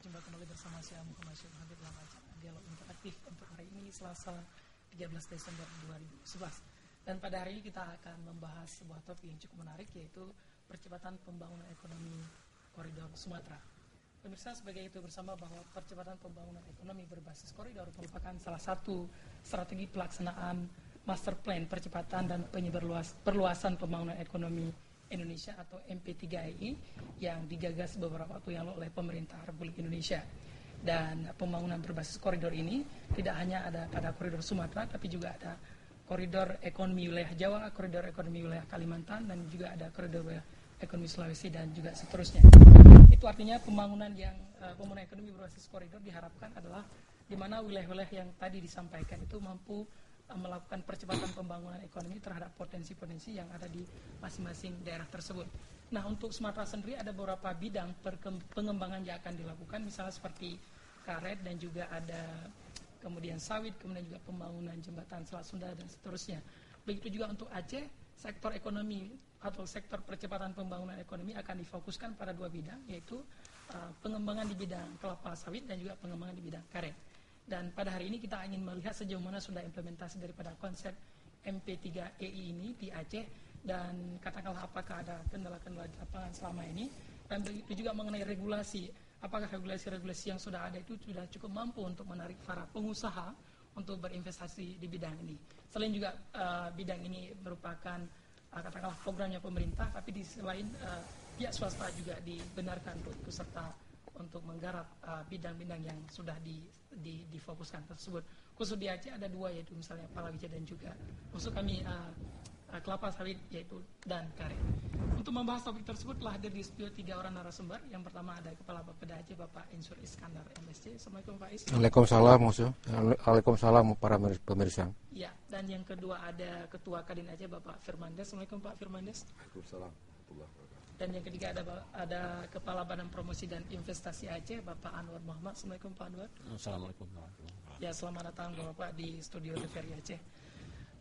Jumpa kembali bersama saya Muhammad Syed Habib dalam acara Dialog Interaktif untuk hari ini Selasa 13 Desember 2011. Dan pada hari ini kita akan membahas sebuah topik yang cukup menarik, yaitu percepatan pembangunan ekonomi koridor Sumatera. Pemirsa, sebagai itu bersama bahwa percepatan pembangunan ekonomi berbasis koridor merupakan salah satu strategi pelaksanaan Master Plan Percepatan dan Perluasan Pembangunan Ekonomi Indonesia atau MP3EI yang digagas beberapa waktu yang lalu oleh pemerintah Republik Indonesia. Dan pembangunan berbasis koridor ini tidak hanya ada pada koridor Sumatera, tapi juga ada koridor ekonomi wilayah Jawa, koridor ekonomi wilayah Kalimantan, dan juga ada koridor wilayah ekonomi Sulawesi dan juga seterusnya. Itu artinya pembangunan ekonomi berbasis koridor diharapkan adalah di mana wilayah-wilayah yang tadi disampaikan itu mampu melakukan percepatan pembangunan ekonomi terhadap potensi-potensi yang ada di masing-masing daerah tersebut. Nah, untuk Sumatera sendiri ada beberapa bidang pengembangan yang akan dilakukan, misalnya seperti karet dan juga ada kemudian sawit, kemudian juga pembangunan jembatan Selat Sunda dan seterusnya. Begitu juga untuk Aceh, sektor ekonomi atau sektor percepatan pembangunan ekonomi akan difokuskan pada dua bidang, yaitu pengembangan di bidang kelapa sawit dan juga pengembangan di bidang karet. Dan pada hari ini kita ingin melihat sejauh mana sudah implementasi daripada konsep MP3EI ini di Aceh, dan katakanlah apakah ada kendala-kendala di lapangan selama ini, dan begitu juga mengenai regulasi, apakah regulasi-regulasi yang sudah ada itu sudah cukup mampu untuk menarik para pengusaha untuk berinvestasi di bidang ini. Selain juga bidang ini merupakan katakanlah programnya pemerintah, tapi di sisi lain pihak swasta juga dibenarkan untuk ikut serta untuk menggarap bidang-bidang yang sudah difokuskan tersebut. Khusus di Aceh ada dua, yaitu misalnya palawija dan juga khusus kami kelapa sawit yaitu dan karet. Untuk membahas topik tersebut telah hadir di studio 3 orang narasumber. Yang pertama ada Kepala Bapeda Aceh Bapak Insur Iskandar MSc. Assalamualaikum Pak Is. Waalaikumsalam Musuh. Waalaikumsalam para pemirsa. Ya, dan yang kedua ada Ketua Kadin Aceh Bapak Firmandes. Assalamualaikum Pak Firmandes. Waalaikumsalam. Dan yang ketiga ada Kepala Badan Promosi dan Investasi Aceh Bapak Anwar Muhammad. Assalamualaikum Pak Anwar. Assalamualaikum. Ya, selamat datang Bapak di studio TVRI Aceh.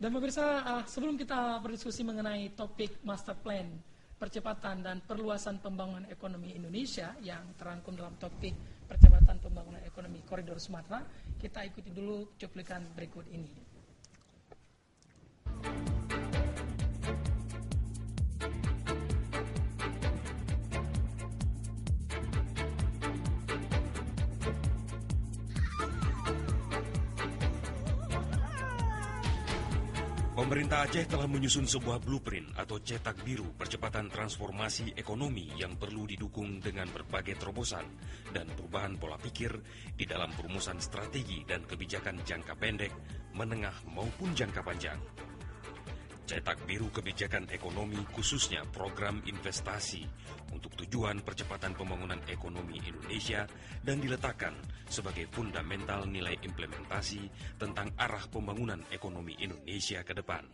Dan pemirsa, sebelum kita berdiskusi mengenai topik Master Plan Percepatan dan Perluasan Pembangunan Ekonomi Indonesia yang terangkum dalam topik Percepatan Pembangunan Ekonomi Koridor Sumatera, kita ikuti dulu cuplikan berikut ini. Pemerintah Aceh telah menyusun sebuah blueprint atau cetak biru percepatan transformasi ekonomi yang perlu didukung dengan berbagai terobosan dan perubahan pola pikir di dalam perumusan strategi dan kebijakan jangka pendek, menengah maupun jangka panjang. Cetak biru kebijakan ekonomi khususnya program investasi untuk tujuan percepatan pembangunan ekonomi Indonesia dan diletakkan sebagai fundamental nilai implementasi tentang arah pembangunan ekonomi Indonesia ke depan.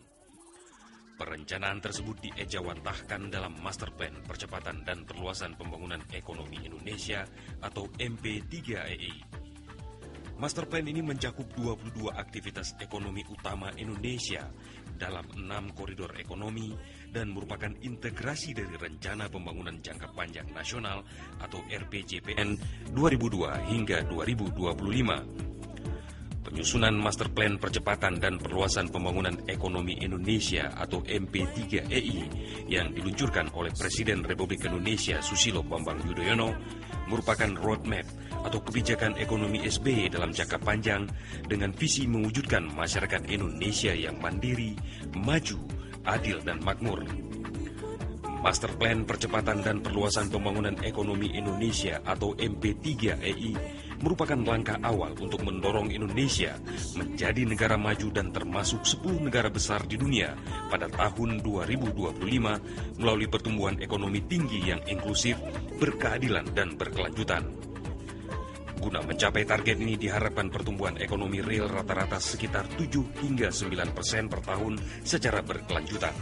Perencanaan tersebut diejawantahkan dalam Master Plan Percepatan dan Perluasan Pembangunan Ekonomi Indonesia atau MP3EI. Master Plan ini mencakup 22 aktivitas ekonomi utama Indonesia dalam 6 koridor ekonomi dan merupakan integrasi dari Rencana Pembangunan Jangka Panjang Nasional atau RPJPN 2002 hingga 2025. Penyusunan Master Plan Percepatan dan Perluasan Pembangunan Ekonomi Indonesia atau MP3EI yang diluncurkan oleh Presiden Republik Indonesia Susilo Bambang Yudhoyono merupakan roadmap atau kebijakan ekonomi SBY dalam jangka panjang dengan visi mewujudkan masyarakat Indonesia yang mandiri, maju, adil, dan makmur. Master Plan Percepatan dan Perluasan Pembangunan Ekonomi Indonesia atau MP3EI merupakan langkah awal untuk mendorong Indonesia menjadi negara maju dan termasuk 10 negara besar di dunia pada tahun 2025 melalui pertumbuhan ekonomi tinggi yang inklusif, berkeadilan, dan berkelanjutan. Guna mencapai target ini diharapkan pertumbuhan ekonomi real rata-rata sekitar 7 hingga 9% per tahun secara berkelanjutan.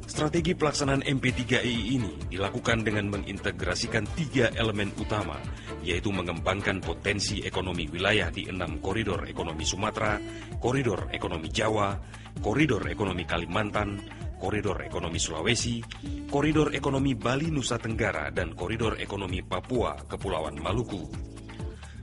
Strategi pelaksanaan MP3EI ini dilakukan dengan mengintegrasikan 3 elemen utama, yaitu mengembangkan potensi ekonomi wilayah di 6 koridor ekonomi Sumatera, koridor ekonomi Jawa, koridor ekonomi Kalimantan, Koridor Ekonomi Sulawesi, Koridor Ekonomi Bali Nusa Tenggara, dan Koridor Ekonomi Papua Kepulauan Maluku.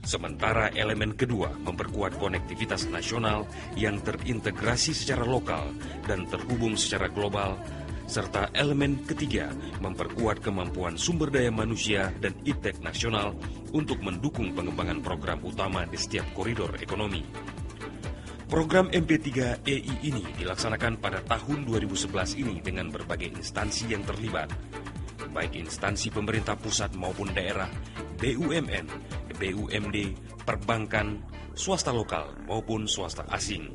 Sementara elemen kedua memperkuat konektivitas nasional yang terintegrasi secara lokal dan terhubung secara global, serta elemen ketiga memperkuat kemampuan sumber daya manusia dan iptek nasional untuk mendukung pengembangan program utama di setiap koridor ekonomi. Program MP3EI ini dilaksanakan pada tahun 2011 ini dengan berbagai instansi yang terlibat, baik instansi pemerintah pusat maupun daerah, BUMN, BUMD, perbankan, swasta lokal maupun swasta asing.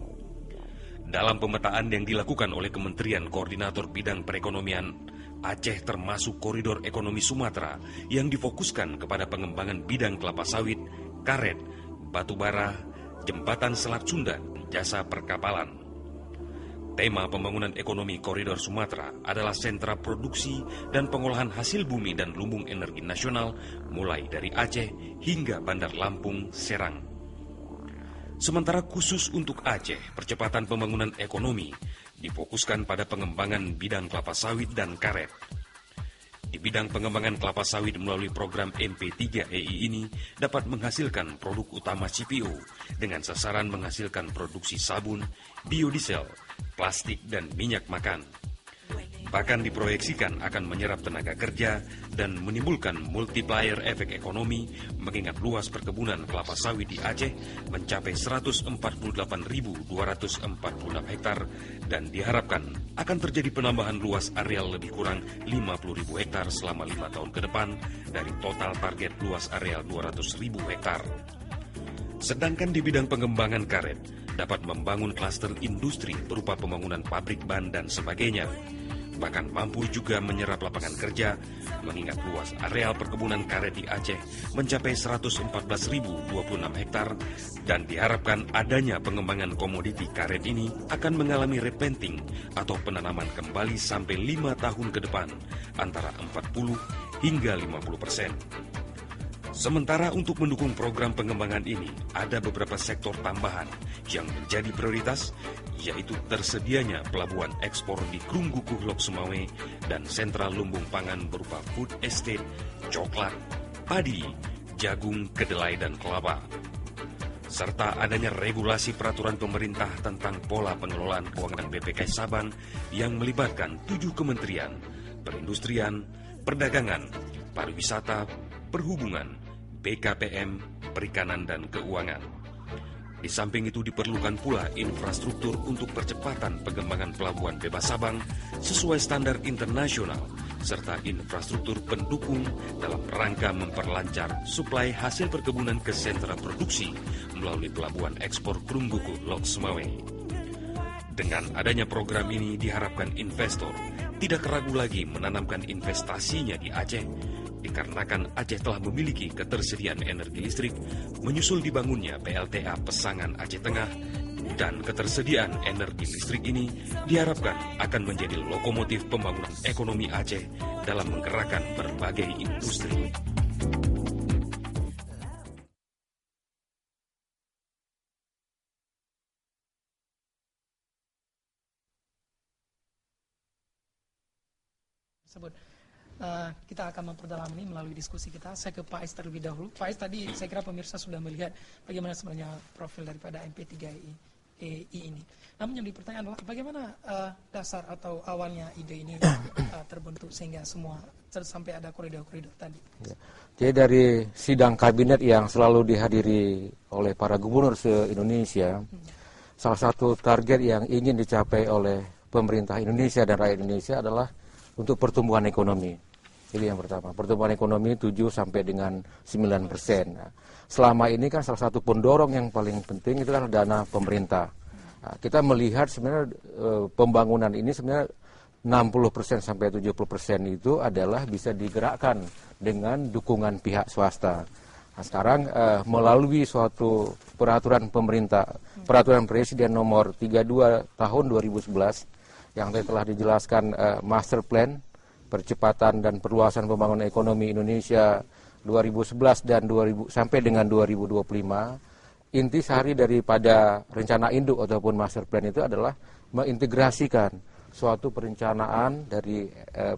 Dalam pemetaan yang dilakukan oleh Kementerian Koordinator Bidang Perekonomian, Aceh termasuk koridor ekonomi Sumatera yang difokuskan kepada pengembangan bidang kelapa sawit, karet, batu bara, jembatan Selat Sunda, dan jasa perkapalan. Tema pembangunan ekonomi koridor Sumatera adalah sentra produksi dan pengolahan hasil bumi dan lumbung energi nasional mulai dari Aceh hingga Bandar Lampung, Serang. Sementara khusus untuk Aceh, percepatan pembangunan ekonomi difokuskan pada pengembangan bidang kelapa sawit dan karet. Di bidang pengembangan kelapa sawit melalui program MP3EI ini dapat menghasilkan produk utama CPO dengan sasaran menghasilkan produksi sabun, biodiesel, plastik, dan minyak makan. Bahkan diproyeksikan akan menyerap tenaga kerja dan menimbulkan multiplier efek ekonomi mengingat luas perkebunan kelapa sawit di Aceh mencapai 148.246 hektar dan diharapkan akan terjadi penambahan luas areal lebih kurang 50.000 hektar selama 5 tahun ke depan dari total target luas areal 200.000 hektar. Sedangkan di bidang pengembangan karet dapat membangun klaster industri berupa pembangunan pabrik ban dan sebagainya. Bahkan mampu juga menyerap lapangan kerja, mengingat luas areal perkebunan karet di Aceh mencapai 114.026 hektar dan diharapkan adanya pengembangan komoditi karet ini akan mengalami repenting atau penanaman kembali sampai 5 tahun ke depan antara 40 hingga 50%. Sementara untuk mendukung program pengembangan ini, ada beberapa sektor tambahan yang menjadi prioritas, yaitu tersedianya pelabuhan ekspor di Krunggukuh Lok Sumawe dan sentra lumbung pangan berupa food estate, coklat, padi, jagung, kedelai, dan kelapa. Serta adanya regulasi peraturan pemerintah tentang pola pengelolaan keuangan BPK Sabang yang melibatkan 7 kementerian, perindustrian, perdagangan, pariwisata, perhubungan, BKPM, perikanan, dan keuangan. Di samping itu diperlukan pula infrastruktur untuk percepatan pengembangan pelabuhan bebas Sabang sesuai standar internasional, serta infrastruktur pendukung dalam rangka memperlancar suplai hasil perkebunan ke sentra produksi melalui pelabuhan ekspor Krunggukuh Lok Sumawe. Dengan adanya program ini diharapkan investor tidak ragu lagi menanamkan investasinya di Aceh, dikarenakan Aceh telah memiliki ketersediaan energi listrik menyusul dibangunnya PLTA Pesangan Aceh Tengah, dan ketersediaan energi listrik ini diharapkan akan menjadi lokomotif pembangunan ekonomi Aceh dalam menggerakkan berbagai industri. Kita akan memperdalam ini melalui diskusi kita. Saya ke Pak Ais terlebih dahulu. Pak Ais, tadi saya kira pemirsa sudah melihat bagaimana sebenarnya profil daripada MP3EI ini. Namun yang dipertanyakan adalah bagaimana dasar atau awalnya ide ini terbentuk sehingga semua sampai ada koridor-koridor tadi. Ya. Jadi dari sidang kabinet yang selalu dihadiri oleh para gubernur se-Indonesia, salah satu target yang ingin dicapai oleh pemerintah Indonesia dan rakyat Indonesia adalah untuk pertumbuhan ekonomi. Jadi yang pertama, pertumbuhan ekonomi 7 sampai dengan 9%. Nah, selama ini kan salah satu pendorong yang paling penting itu kan dana pemerintah. Nah, kita melihat sebenarnya pembangunan ini sebenarnya 60% sampai 70% itu adalah bisa digerakkan dengan dukungan pihak swasta. Nah, sekarang melalui suatu peraturan pemerintah, peraturan Presiden nomor 32 tahun 2011 yang telah dijelaskan master plan percepatan dan perluasan pembangunan ekonomi Indonesia 2011 dan sampai dengan 2025. Inti sehari daripada rencana induk ataupun master plan itu adalah mengintegrasikan suatu perencanaan dari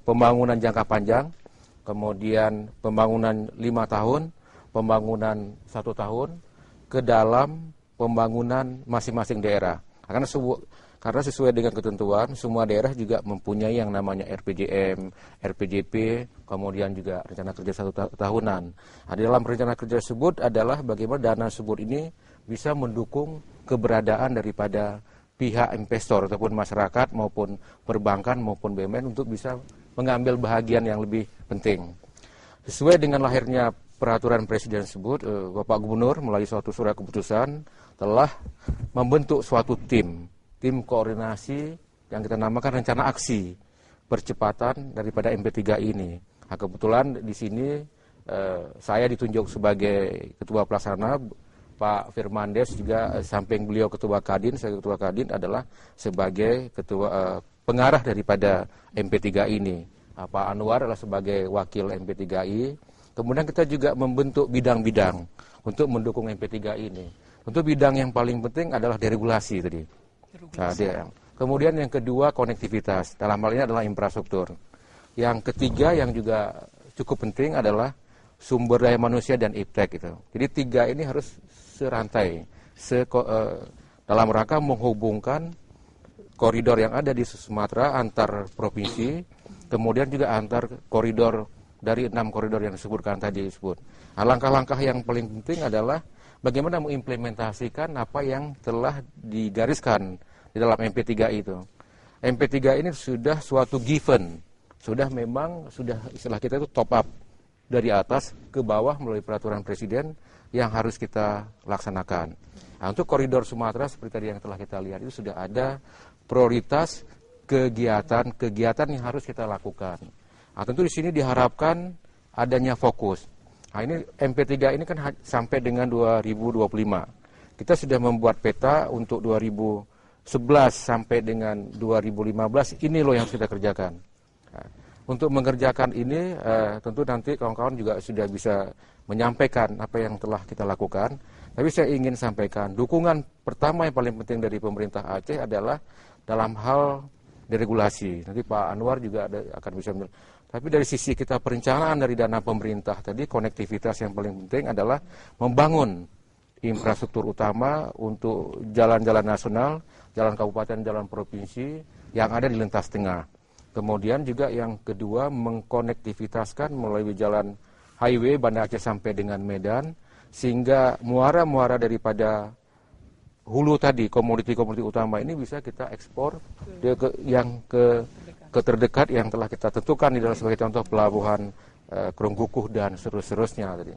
pembangunan jangka panjang, kemudian pembangunan 5 tahun, pembangunan 1 tahun, ke dalam pembangunan masing-masing daerah. Karena sesuai dengan ketentuan, semua daerah juga mempunyai yang namanya RPJM, RPJP, kemudian juga rencana kerja 1 tahunan. Nah, di dalam rencana kerja tersebut adalah bagaimana dana tersebut ini bisa mendukung keberadaan daripada pihak investor ataupun masyarakat maupun perbankan maupun BUMN untuk bisa mengambil bahagian yang lebih penting. Sesuai dengan lahirnya peraturan presiden tersebut, Bapak Gubernur melalui suatu surat keputusan telah membentuk suatu tim koordinasi yang kita namakan rencana aksi percepatan daripada MP3 ini. Nah, kebetulan di sini saya ditunjuk sebagai ketua pelaksana, Pak Firmandes juga samping beliau ketua Kadin, saya ketua Kadin adalah sebagai ketua pengarah daripada MP3 ini. Nah, Pak Anwar adalah sebagai wakil MP3I. Kemudian kita juga membentuk bidang-bidang untuk mendukung MP3 ini. Untuk bidang yang paling penting adalah deregulasi tadi. Nah, kemudian yang kedua konektivitas, dalam hal ini adalah infrastruktur. Yang ketiga yang juga cukup penting adalah sumber daya manusia dan iptek gitu. Jadi 3 ini harus serantai, dalam rangka menghubungkan koridor yang ada di Sumatera antar provinsi, kemudian juga antar koridor dari 6 koridor yang disebutkan tadi disebut. Nah, langkah-langkah yang paling penting adalah bagaimana mengimplementasikan apa yang telah digariskan di dalam MP3 itu. MP3 ini sudah suatu given, sudah istilah kita itu top up dari atas ke bawah melalui peraturan presiden yang harus kita laksanakan. Nah, untuk koridor Sumatera seperti tadi yang telah kita lihat itu sudah ada prioritas kegiatan yang harus kita lakukan. Nah, tentu di sini diharapkan adanya fokus. Nah, ini MP3 ini kan sampai dengan 2025. Kita sudah membuat peta untuk 2011 sampai dengan 2015, ini loh yang kita kerjakan. Nah, untuk mengerjakan ini tentu nanti kawan-kawan juga sudah bisa menyampaikan apa yang telah kita lakukan. Tapi saya ingin sampaikan, dukungan pertama yang paling penting dari pemerintah Aceh adalah dalam hal deregulasi. Nanti Pak Anwar juga akan bisa tapi dari sisi kita perencanaan dari dana pemerintah tadi, konektivitas yang paling penting adalah membangun infrastruktur utama untuk jalan-jalan nasional, jalan kabupaten, jalan provinsi yang ada di lintas tengah. Kemudian juga yang kedua mengkonektivitaskan melalui jalan highway Banda Aceh sampai dengan Medan, sehingga muara-muara daripada hulu tadi, komoditi-komoditi utama ini bisa kita ekspor ke terdekat yang telah kita tentukan di dalam sebagai contoh pelabuhan Krongkukuh dan seterusnya tadi.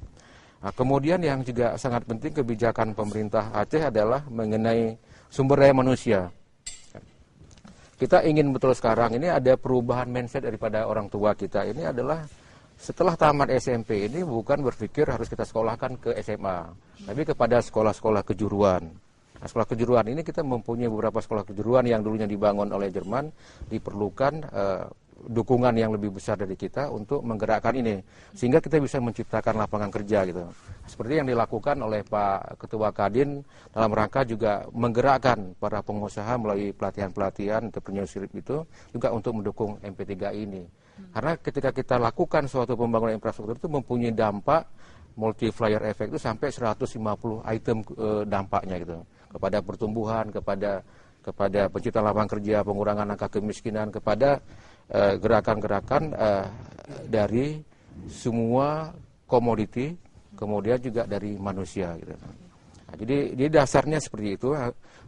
Nah, kemudian yang juga sangat penting kebijakan pemerintah Aceh adalah mengenai sumber daya manusia. Kita ingin betul sekarang ini ada perubahan mindset daripada orang tua kita. Ini adalah setelah tamat SMP ini bukan berpikir harus kita sekolahkan ke SMA, tapi kepada sekolah-sekolah kejuruan. Nah, sekolah kejuruan ini kita mempunyai beberapa sekolah kejuruan yang dulunya dibangun oleh Jerman, diperlukan dukungan yang lebih besar dari kita untuk menggerakkan ini, sehingga kita bisa menciptakan lapangan kerja gitu. Seperti yang dilakukan oleh Pak Ketua Kadin dalam rangka juga menggerakkan para pengusaha melalui pelatihan-pelatihan entrepreneurship itu juga untuk mendukung MP3 ini. Karena ketika kita lakukan suatu pembangunan infrastruktur itu mempunyai dampak multiplier effect itu sampai 150 item dampaknya gitu. Kepada pertumbuhan, kepada penciptaan lapangan kerja, pengurangan angka kemiskinan, kepada gerakan-gerakan dari semua komoditi, kemudian juga dari manusia gitu. Nah, jadi dasarnya seperti itu.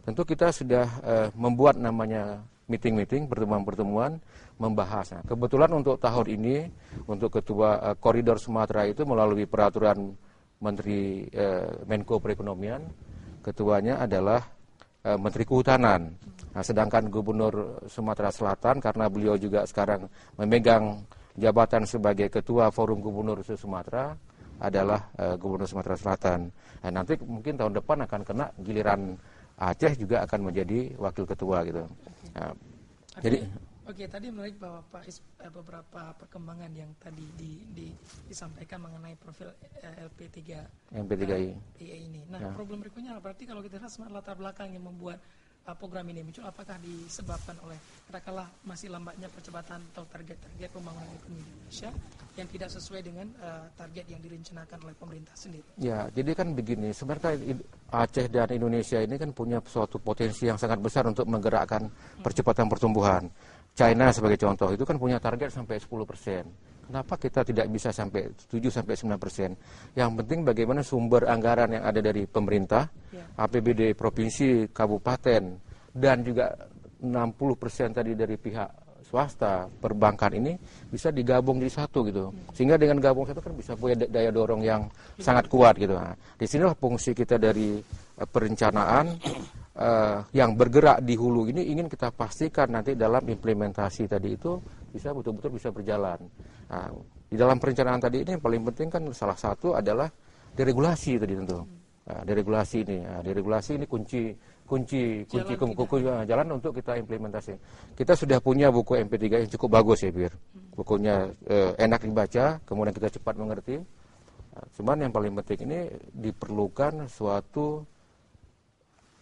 Tentu kita sudah membuat namanya meeting-meeting, pertemuan-pertemuan membahas. Nah, kebetulan untuk tahun ini untuk ketua koridor Sumatera itu melalui peraturan Menteri Menko Perekonomian, ketuanya adalah Menteri Kehutanan. Nah, sedangkan Gubernur Sumatera Selatan karena beliau juga sekarang memegang jabatan sebagai Ketua Forum Gubernur Sumatera adalah Gubernur Sumatera Selatan. Nah, nanti mungkin tahun depan akan kena giliran Aceh juga akan menjadi wakil ketua gitu. Nah, jadi Oke, tadi menarik bahwa Pak beberapa perkembangan yang tadi disampaikan mengenai profil MP3I ini. Nah, problem berikutnya berarti kalau kita lihat latar belakang yang membuat program ini muncul, apakah disebabkan oleh katakanlah masih lambatnya percepatan atau target-target pembangunan ekonomi di Indonesia yang tidak sesuai dengan target yang direncanakan oleh pemerintah sendiri? Ya, jadi kan begini, sebenarnya Aceh dan Indonesia ini kan punya suatu potensi yang sangat besar untuk menggerakkan percepatan pertumbuhan. China sebagai contoh itu kan punya target sampai 10%. Kenapa kita tidak bisa sampai 7-9%? Yang penting bagaimana sumber anggaran yang ada dari pemerintah, APBD provinsi, kabupaten, dan juga 60% tadi dari pihak swasta, perbankan ini bisa digabung jadi satu gitu. Sehingga dengan gabung satu kan bisa punya daya dorong yang sangat kuat gitu. Nah, di sinilah fungsi kita dari perencanaan yang bergerak di hulu ini ingin kita pastikan nanti dalam implementasi tadi itu bisa betul-betul bisa berjalan. Nah, di dalam perencanaan tadi ini yang paling penting kan salah satu adalah deregulasi tadi tentu. Nah, deregulasi ini kunci jalan untuk kita implementasi. Kita sudah punya buku MP3 yang cukup bagus ya, Bir. Bukunya enak dibaca, kemudian kita cepat mengerti. Nah, cuman yang paling penting ini diperlukan suatu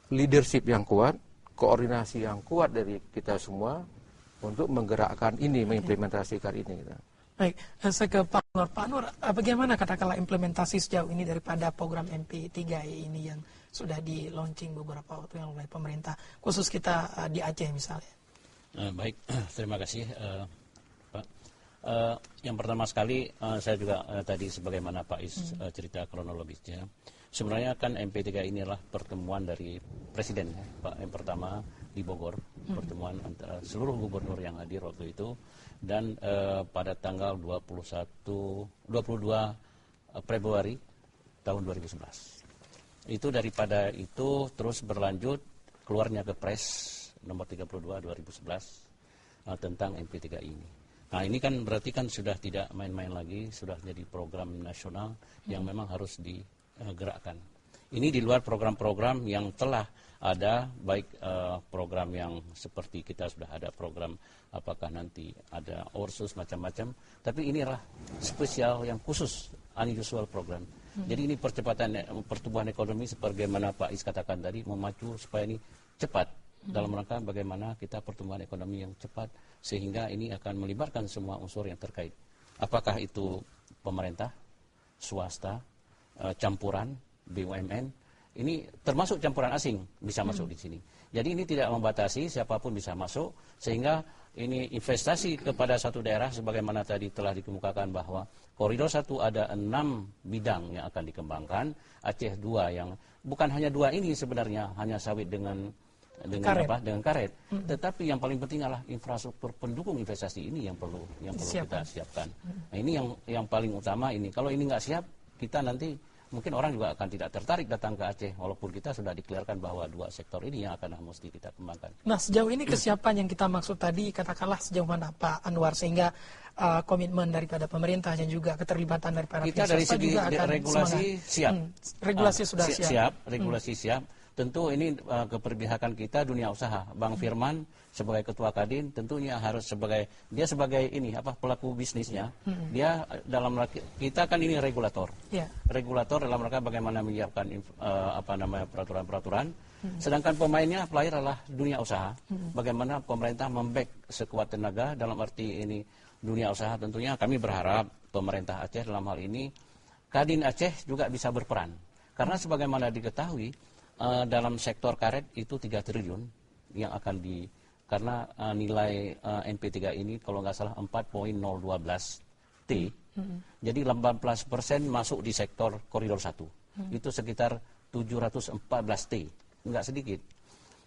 leadership yang kuat, koordinasi yang kuat dari kita semua untuk menggerakkan ini, mengimplementasikan ini. Baik, saya ke Pak Nur. Pak Nur, bagaimana katakanlah implementasi sejauh ini daripada program MP3 ini yang sudah di launching beberapa waktu yang oleh pemerintah, khusus kita di Aceh misalnya? Baik, terima kasih Pak. Yang pertama sekali saya juga tadi sebagaimana Pak Is cerita kronologisnya. Sebenarnya kan MP3 ini adalah pertemuan dari Presiden Pak, yang pertama di Bogor, pertemuan antara seluruh gubernur yang hadir waktu itu, dan pada tanggal 22 Februari tahun 2011. Itu daripada itu terus berlanjut keluarnya Kepres nomor 32 2011 tentang MP3 ini. Nah, ini kan berarti kan sudah tidak main-main lagi, sudah jadi program nasional yang memang harus digerakkan. Ini di luar program-program yang telah ada, baik program yang seperti kita sudah ada program, apakah nanti ada Orsus macam-macam, tapi ini adalah spesial yang khusus, unusual program. Jadi ini percepatan pertumbuhan ekonomi sebagaimana Pak Is katakan tadi, memacu supaya ini cepat dalam rangka bagaimana kita pertumbuhan ekonomi yang cepat, sehingga ini akan melibatkan semua unsur yang terkait. Apakah itu pemerintah, swasta, campuran, BUMN, ini termasuk campuran asing bisa masuk di sini. Jadi ini tidak membatasi, siapapun bisa masuk, sehingga ini investasi kepada satu daerah sebagaimana tadi telah dikemukakan bahwa Koridor 1 ada 6 bidang yang akan dikembangkan, Aceh 2 yang bukan hanya 2 ini sebenarnya, hanya sawit dengan karet. Tetapi yang paling penting adalah infrastruktur pendukung investasi ini yang perlu kita siapkan. Nah, ini yang paling utama ini. Kalau ini nggak siap, kita nanti mungkin orang juga akan tidak tertarik datang ke Aceh, walaupun kita sudah deklarasikan bahwa 2 sektor ini yang akan mesti kita kembangkan. Nah, sejauh ini kesiapan yang kita maksud tadi, katakanlah sejauh mana Pak Anwar, sehingga komitmen daripada pemerintah dan juga keterlibatan daripada kita dari segi juga akan regulasi semangat. Siap. Regulasi sudah siap. Regulasi siap. Tentu ini keperpihakan kita dunia usaha. Bang Firman sebagai ketua Kadin tentunya harus sebagai pelaku bisnisnya. Dia dalam kita kan ini regulator. Regulator dalam rangka bagaimana menyiapkan peraturan-peraturan. Sedangkan pemainnya player adalah dunia usaha. Bagaimana pemerintah memback sekuat tenaga dalam arti ini dunia usaha. Tentunya kami berharap pemerintah Aceh dalam hal ini Kadin Aceh juga bisa berperan. Karena sebagaimana diketahui dalam sektor karet itu 3 triliun yang akan karena nilai MP3 ini kalau nggak salah 4.012 T, jadi 18% masuk di sektor koridor 1, itu sekitar 714 T, nggak sedikit.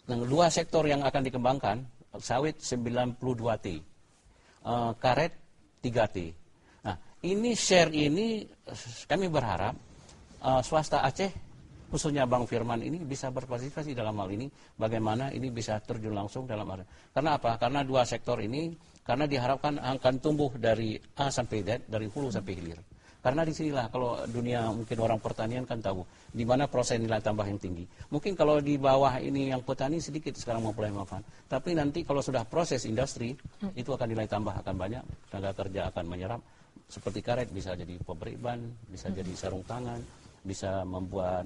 Nah, 2 sektor yang akan dikembangkan, sawit 92 T, karet 3 T. Nah, ini share ini kami berharap swasta Aceh, khususnya Bang Firman ini bisa berpartisipasi dalam hal ini, bagaimana ini bisa terjun langsung dalam hal. Karena apa? Karena 2 sektor ini, karena diharapkan akan tumbuh dari A sampai Z, dari hulu sampai hilir. Karena disinilah kalau dunia mungkin orang pertanian kan tahu di mana proses nilai tambah yang tinggi. Mungkin kalau di bawah ini yang petani sedikit sekarang memulai manfaat, tapi nanti kalau sudah proses industri itu akan nilai tambah akan banyak, tenaga kerja akan menyerap. Seperti karet bisa jadi pabrik ban, bisa jadi sarung tangan, bisa membuat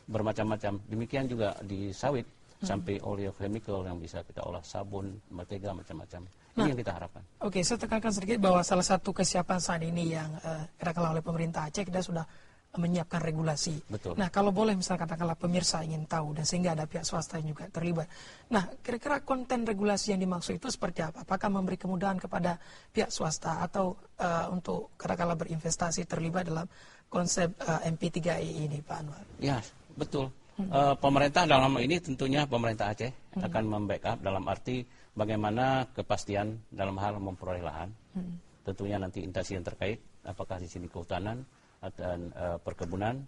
bermacam-macam. Demikian juga di sawit sampai oleochemical yang bisa kita olah sabun, mentega, macam-macam. Ini yang kita harapkan. Oke, saya tekankan sedikit bahwa salah satu kesiapan saat ini yang katakanlah oleh pemerintah Aceh, kita sudah menyiapkan regulasi. Betul. Nah, kalau boleh misalnya katakanlah pemirsa ingin tahu dan sehingga ada pihak swasta yang juga terlibat. Nah, kira-kira konten regulasi yang dimaksud itu seperti apa? Apakah memberi kemudahan kepada pihak swasta atau untuk katakanlah berinvestasi terlibat dalam konsep MP3E ini, Pak Anwar? Ya, betul. Pemerintah dalam hal ini tentunya pemerintah Aceh akan membackup dalam arti bagaimana kepastian dalam hal memperoleh lahan. Tentunya nanti instansi yang terkait, apakah di sini kehutanan dan perkebunan,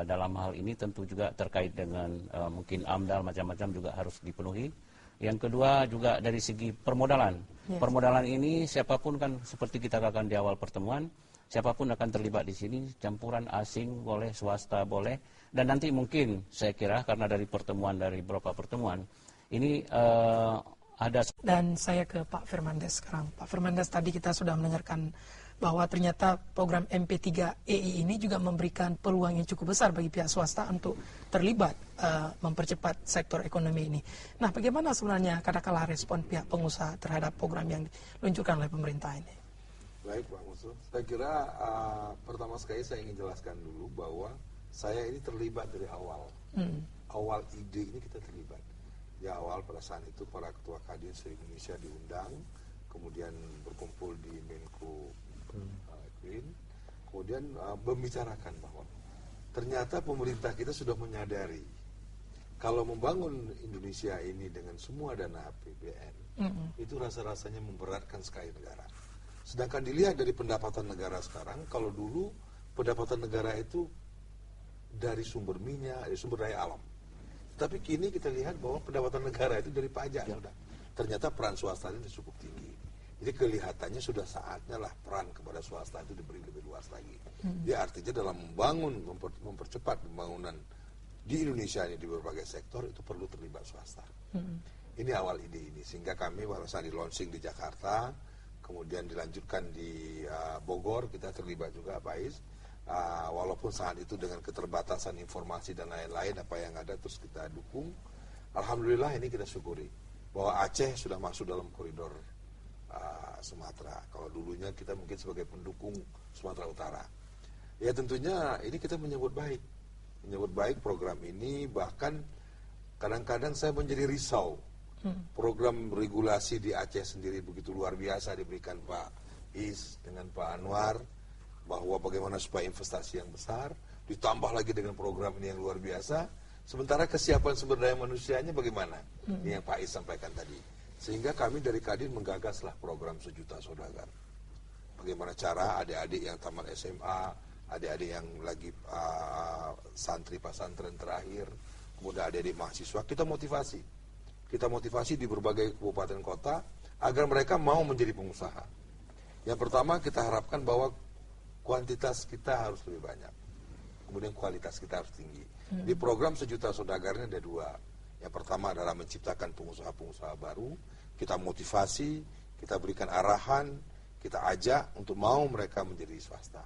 dalam hal ini tentu juga terkait dengan mungkin AMDAL macam-macam juga harus dipenuhi. Yang kedua juga dari segi permodalan. Permodalan ini siapapun kan seperti kita katakan di awal pertemuan, siapapun akan terlibat di sini, campuran asing boleh, swasta boleh. Dan nanti mungkin saya kira karena dari beberapa pertemuan ini ada. Dan saya ke Pak Firmandes sekarang. Pak Firmandes, tadi kita sudah mendengarkan bahwa ternyata program MP3EI ini juga memberikan peluang yang cukup besar bagi pihak swasta untuk terlibat mempercepat sektor ekonomi ini. Nah, bagaimana sebenarnya katakanlah respon pihak pengusaha terhadap program yang diluncurkan oleh pemerintah ini? Baik, Pak Musuh. Saya kira pertama sekali saya ingin jelaskan dulu bahwa saya ini terlibat dari awal. Awal ide ini kita terlibat. Ya, awal pada saat itu para ketua Kadin se-Indonesia diundang, kemudian berkumpul di Menko Green, kemudian membicarakan bahwa ternyata pemerintah kita sudah menyadari kalau membangun Indonesia ini dengan semua dana APBN, itu rasa-rasanya memberatkan sekali negara. Sedangkan dilihat dari pendapatan negara sekarang, kalau dulu pendapatan negara itu dari sumber minyak, dari sumber daya alam. Tapi kini kita lihat bahwa pendapatan negara itu dari pajak sudah. Ternyata peran swasta itu cukup tinggi. Jadi kelihatannya sudah saatnya lah peran kepada swasta itu diberi lebih luas lagi. Jadi artinya dalam membangun, mempercepat pembangunan di Indonesia ini di berbagai sektor itu perlu terlibat swasta. Ini awal ide ini. Sehingga kami pada saat di launching di Jakarta, kemudian dilanjutkan di Bogor, kita terlibat juga Pak Is. Walaupun saat itu dengan keterbatasan informasi dan lain-lain apa yang ada terus kita dukung. Alhamdulillah ini kita syukuri bahwa Aceh sudah masuk dalam koridor Sumatera. Kalau dulunya kita mungkin sebagai pendukung Sumatera Utara. Ya tentunya ini kita menyambut baik program ini. Bahkan kadang-kadang saya menjadi risau. Program regulasi di Aceh sendiri begitu luar biasa diberikan Pak Is dengan Pak Anwar, bahwa bagaimana supaya investasi yang besar, ditambah lagi dengan program ini yang luar biasa, sementara kesiapan sumber daya manusianya bagaimana? Ini yang Pak Is sampaikan tadi. Sehingga kami dari Kadin menggagaslah program 1 juta saudagar. Bagaimana cara adik-adik yang tamat SMA, adik-adik yang lagi santri pesantren terakhir, kemudian adik-adik mahasiswa, kita motivasi. Kita motivasi di berbagai kabupaten kota agar mereka mau menjadi pengusaha. Yang pertama kita harapkan bahwa kuantitas kita harus lebih banyak, kemudian kualitas kita harus tinggi. Di program 1 juta saudagar ini ada 2. Yang pertama adalah menciptakan pengusaha-pengusaha baru. Kita motivasi, kita berikan arahan, kita ajak untuk mau mereka menjadi swasta.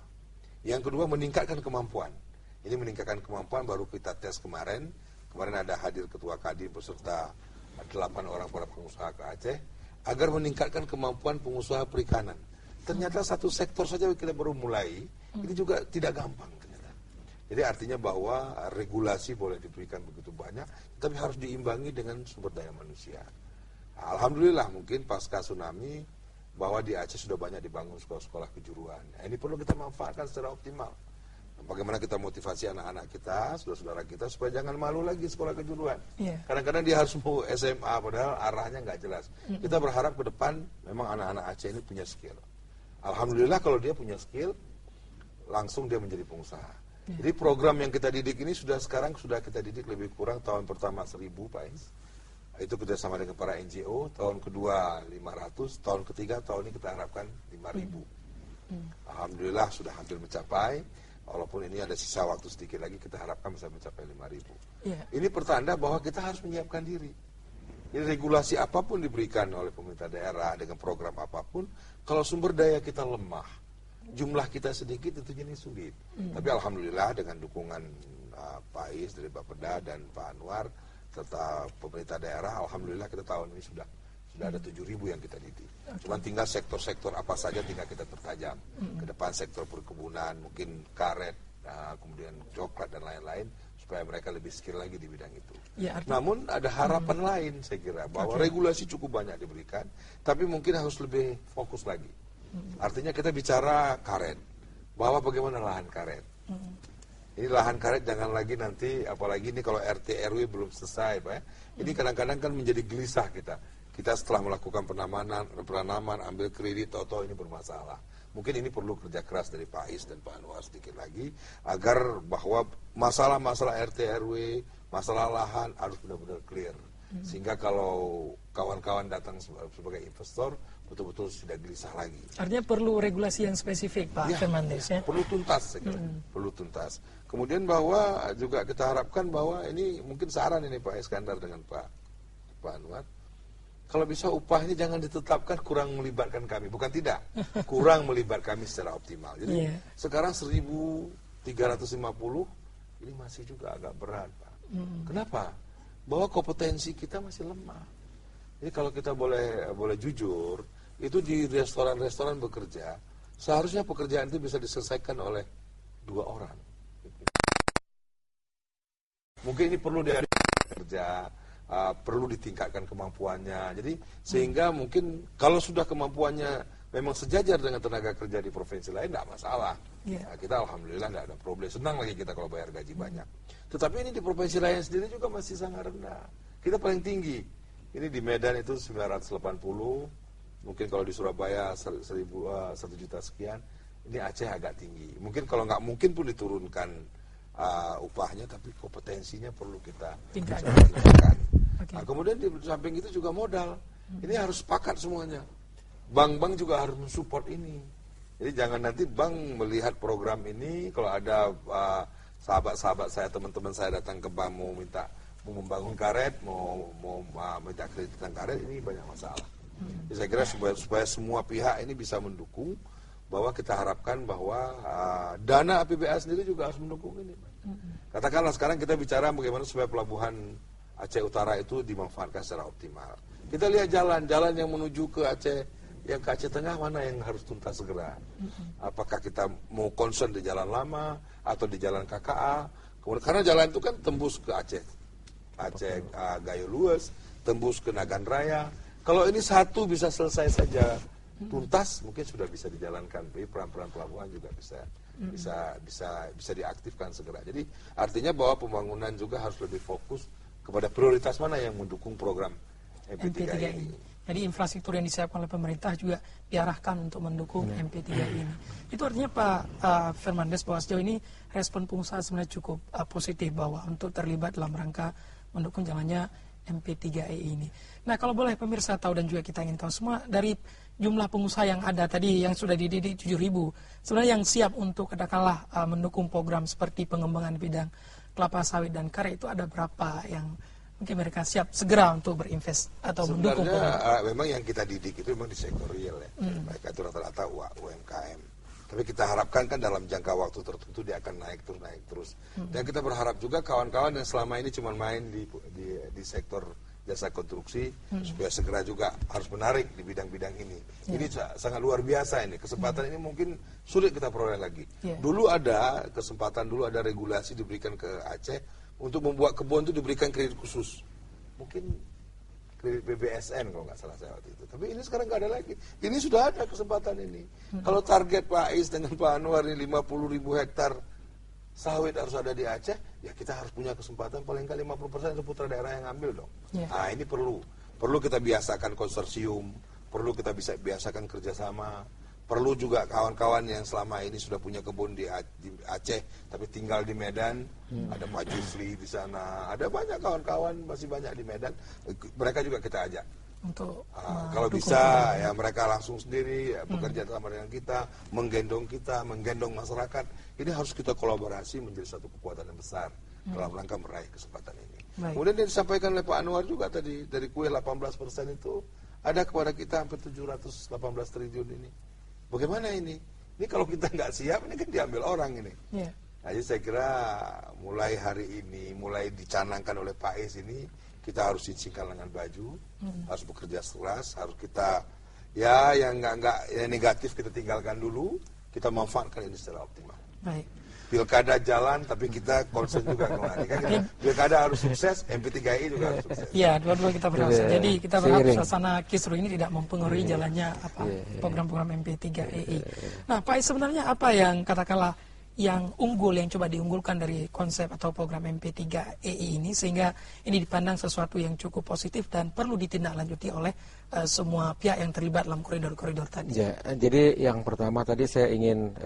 Yang kedua meningkatkan kemampuan. Ini meningkatkan kemampuan baru kita tes kemarin. Kemarin ada hadir ketua Kadin beserta 8 orang para pengusaha ke Aceh agar meningkatkan kemampuan pengusaha perikanan. Ternyata satu sektor saja kita baru mulai, ini juga tidak gampang ternyata. Jadi artinya bahwa regulasi boleh diberikan begitu banyak, tapi harus diimbangi dengan sumber daya manusia. Alhamdulillah mungkin pasca tsunami, bahwa di Aceh sudah banyak dibangun sekolah-sekolah kejuruan. Nah, ini perlu kita manfaatkan secara optimal. Bagaimana kita motivasi anak-anak kita, saudara-saudara kita, supaya jangan malu lagi sekolah kejuruan. Kadang-kadang dia harus mau SMA, padahal arahnya nggak jelas. Kita berharap ke depan, memang anak-anak Aceh ini punya skill. Alhamdulillah kalau dia punya skill, langsung dia menjadi pengusaha. Jadi program yang kita didik ini sekarang sudah kita didik lebih kurang tahun pertama 1.000 Pak Is. Itu kerjasama dengan para NGO, tahun kedua 500, tahun ketiga tahun ini kita harapkan 5.000. Alhamdulillah sudah hampir mencapai, walaupun ini ada sisa waktu sedikit lagi, kita harapkan bisa mencapai 5.000. Ini pertanda bahwa kita harus menyiapkan diri. Jadi regulasi apapun diberikan oleh pemerintah daerah dengan program apapun, kalau sumber daya kita lemah, jumlah kita sedikit itu jadi sulit. Tapi alhamdulillah dengan dukungan Pak Is dari Bapeda dan Pak Anwar, serta pemerintah daerah, alhamdulillah kita tahun ini sudah ada 7.000 yang kita didik. Cuman tinggal sektor-sektor apa saja tinggal kita pertajam. Ke depan sektor perkebunan, mungkin karet, kemudian coklat dan lain-lain, supaya mereka lebih skill lagi di bidang itu. Ya, Namun ada harapan lain saya kira, bahwa regulasi cukup banyak diberikan, tapi mungkin harus lebih fokus lagi. Artinya kita bicara karet, bahwa bagaimana lahan karet. Ini lahan karet jangan lagi nanti, apalagi ini kalau RT RW belum selesai, Pak ya. Ini kadang-kadang kan menjadi gelisah kita. Kita setelah melakukan penanaman, ambil kredit, tahu-tahu ini bermasalah. Mungkin ini perlu kerja keras dari Pak Ais dan Pak Anwar sedikit lagi, agar bahwa masalah-masalah RT RW, masalah lahan harus benar-benar clear. Sehingga kalau kawan-kawan datang sebagai investor, betul-betul tidak gelisah lagi. Artinya perlu regulasi yang spesifik, Pak Fernandes ya. Perlu tuntas, saya kira. Perlu tuntas. Kemudian bahwa juga kita harapkan bahwa ini mungkin saran ini Pak Iskandar dengan Pak Anwar. Kalau bisa upah ini jangan ditetapkan kurang melibatkan kami. Bukan tidak, kurang melibatkan kami secara optimal. Jadi sekarang 1.350 ini masih juga agak berat, Pak. Kenapa? Bahwa kompetensi kita masih lemah. Jadi kalau kita boleh jujur, itu di restoran-restoran bekerja, seharusnya pekerjaan itu bisa diselesaikan oleh 2 orang. Mungkin ini perlu kerja, perlu ditingkatkan kemampuannya. Jadi sehingga mungkin kalau sudah kemampuannya memang sejajar dengan tenaga kerja di provinsi lain, tidak masalah. Nah, kita alhamdulillah tidak ada problem. Senang lagi kita kalau bayar gaji banyak. Tetapi ini di provinsi lain sendiri juga masih sangat rendah. Kita paling tinggi. Ini di Medan itu 980, mungkin kalau di Surabaya 1 juta sekian. Ini Aceh agak tinggi. Mungkin kalau nggak mungkin pun diturunkan upahnya, tapi kompetensinya perlu kita tingkatkan. Nah, kemudian di samping itu juga modal. Ini harus sepakat semuanya. Bank-bank juga harus mensupport ini. Jadi jangan nanti bank melihat program ini, kalau ada sahabat-sahabat saya, teman-teman saya datang ke bank mau membangun karet, mau minta kredit tentang karet, ini banyak masalah. Jadi saya kira supaya semua pihak ini bisa mendukung, bahwa kita harapkan bahwa dana APBA sendiri juga harus mendukung ini. Katakanlah sekarang kita bicara bagaimana supaya pelabuhan Aceh Utara itu dimanfaatkan secara optimal. Kita lihat jalan yang menuju ke Aceh, yang ke Aceh Tengah mana yang harus tuntas segera. Apakah kita mau concern di jalan lama atau di jalan KKA? Kemudian, karena jalan itu kan tembus ke Aceh Gayo Lues, tembus ke Nagan Raya. Kalau ini satu bisa selesai saja tuntas, mungkin sudah bisa dijalankan. Peran-peran pelabuhan juga bisa diaktifkan segera. Jadi artinya bahwa pembangunan juga harus lebih fokus kepada prioritas mana yang mendukung program MP3 ini. Jadi infrastruktur yang disiapkan oleh pemerintah juga diarahkan untuk mendukung MP3 ini. Itu artinya Pak Fernandes bahwa sejauh ini respon pengusaha sebenarnya cukup positif bahwa untuk terlibat dalam rangka mendukung jalannya MP3E ini. Nah, kalau boleh pemirsa tahu dan juga kita ingin tahu semua, dari jumlah pengusaha yang ada tadi yang sudah dididik 7.000, sebenarnya yang siap untuk katakanlah mendukung program seperti pengembangan bidang kelapa sawit dan karet itu ada berapa yang mungkin mereka siap segera untuk berinvest atau mendukung program? Sebenarnya memang yang kita didik itu memang di sektor real ya. Mereka itu rata-rata UMKM. Tapi kita harapkan kan dalam jangka waktu tertentu dia akan naik terus. Dan kita berharap juga kawan-kawan yang selama ini cuma main di sektor jasa konstruksi, supaya segera juga harus menarik di bidang-bidang ini. Ini sangat luar biasa ini. Kesempatan ini mungkin sulit kita peroleh lagi. Dulu ada kesempatan, dulu ada regulasi diberikan ke Aceh untuk membuat kebun itu diberikan kredit khusus. Mungkin kredit BBSN kalau nggak salah saya waktu itu. Tapi ini sekarang nggak ada lagi. Ini sudah ada kesempatan ini. Kalau target Pak Ais dengan Pak Anwar ini 50.000 hektar sawit harus ada di Aceh, ya kita harus punya kesempatan paling nggak 50% itu putra daerah yang ambil dong. Nah ini perlu kita biasakan konsorsium, perlu kita bisa biasakan kerjasama, perlu juga kawan-kawan yang selama ini sudah punya kebun di Aceh tapi tinggal di Medan, ada Pak Jufri di sana, ada banyak kawan-kawan masih banyak di Medan, mereka juga kita ajak. Untuk kalau bisa ya mereka langsung sendiri bekerja sama dengan kita, menggendong masyarakat. Ini harus kita kolaborasi menjadi satu kekuatan yang besar dalam rangka meraih kesempatan ini. Kemudian yang disampaikan oleh Pak Anwar juga tadi, dari kue 18% itu ada kepada kita hampir 718 triliun ini. Bagaimana ini? Ini kalau kita nggak siap, ini kan diambil orang ini. Nah, jadi saya kira mulai hari ini, mulai dicanangkan oleh Pak Is ini, kita harus cincingkan lengan baju, harus bekerja keras, harus kita ya yang nggak yang negatif kita tinggalkan dulu, kita manfaatkan ini secara optimal. Baik. Pilkada jalan, tapi kita concern juga kemana. Kan kita, pilkada harus sukses, MP3I juga harus sukses. Iya, dua-dua kita berhasil. Jadi kita berharap Seiring. suasana kisruh ini tidak mempengaruhi jalannya program-program MP3EI. Nah, Pak Is, sebenarnya apa yang katakanlah yang unggul, yang coba diunggulkan dari konsep atau program MP3EI ini sehingga ini dipandang sesuatu yang cukup positif dan perlu ditindaklanjuti oleh semua pihak yang terlibat dalam koridor-koridor tadi. Ya, jadi yang pertama tadi saya ingin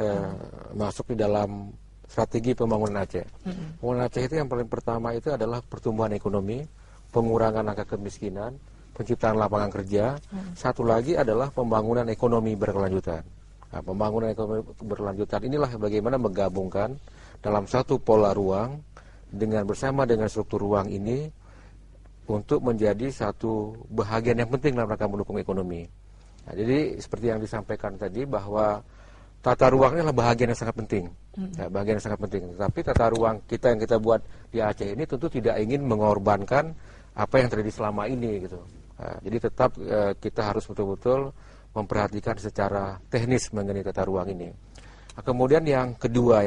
masuk di dalam strategi pembangunan Aceh. Pembangunan Aceh itu yang paling pertama itu adalah pertumbuhan ekonomi, pengurangan angka kemiskinan, penciptaan lapangan kerja. Satu lagi adalah pembangunan ekonomi berkelanjutan. Nah, pembangunan ekonomi berkelanjutan inilah bagaimana menggabungkan dalam satu pola ruang bersama dengan struktur ruang ini untuk menjadi satu bahagian yang penting dalam rangka mendukung ekonomi. Nah, jadi seperti yang disampaikan tadi bahwa tata ruang ini adalah bahagian yang sangat penting. Ya, bahagian yang sangat penting. Tapi tata ruang kita yang kita buat di Aceh ini tentu tidak ingin mengorbankan apa yang terjadi selama ini gitu. Nah, jadi tetap kita harus betul-betul memperhatikan secara teknis mengenai tata ruang ini. Nah, kemudian yang kedua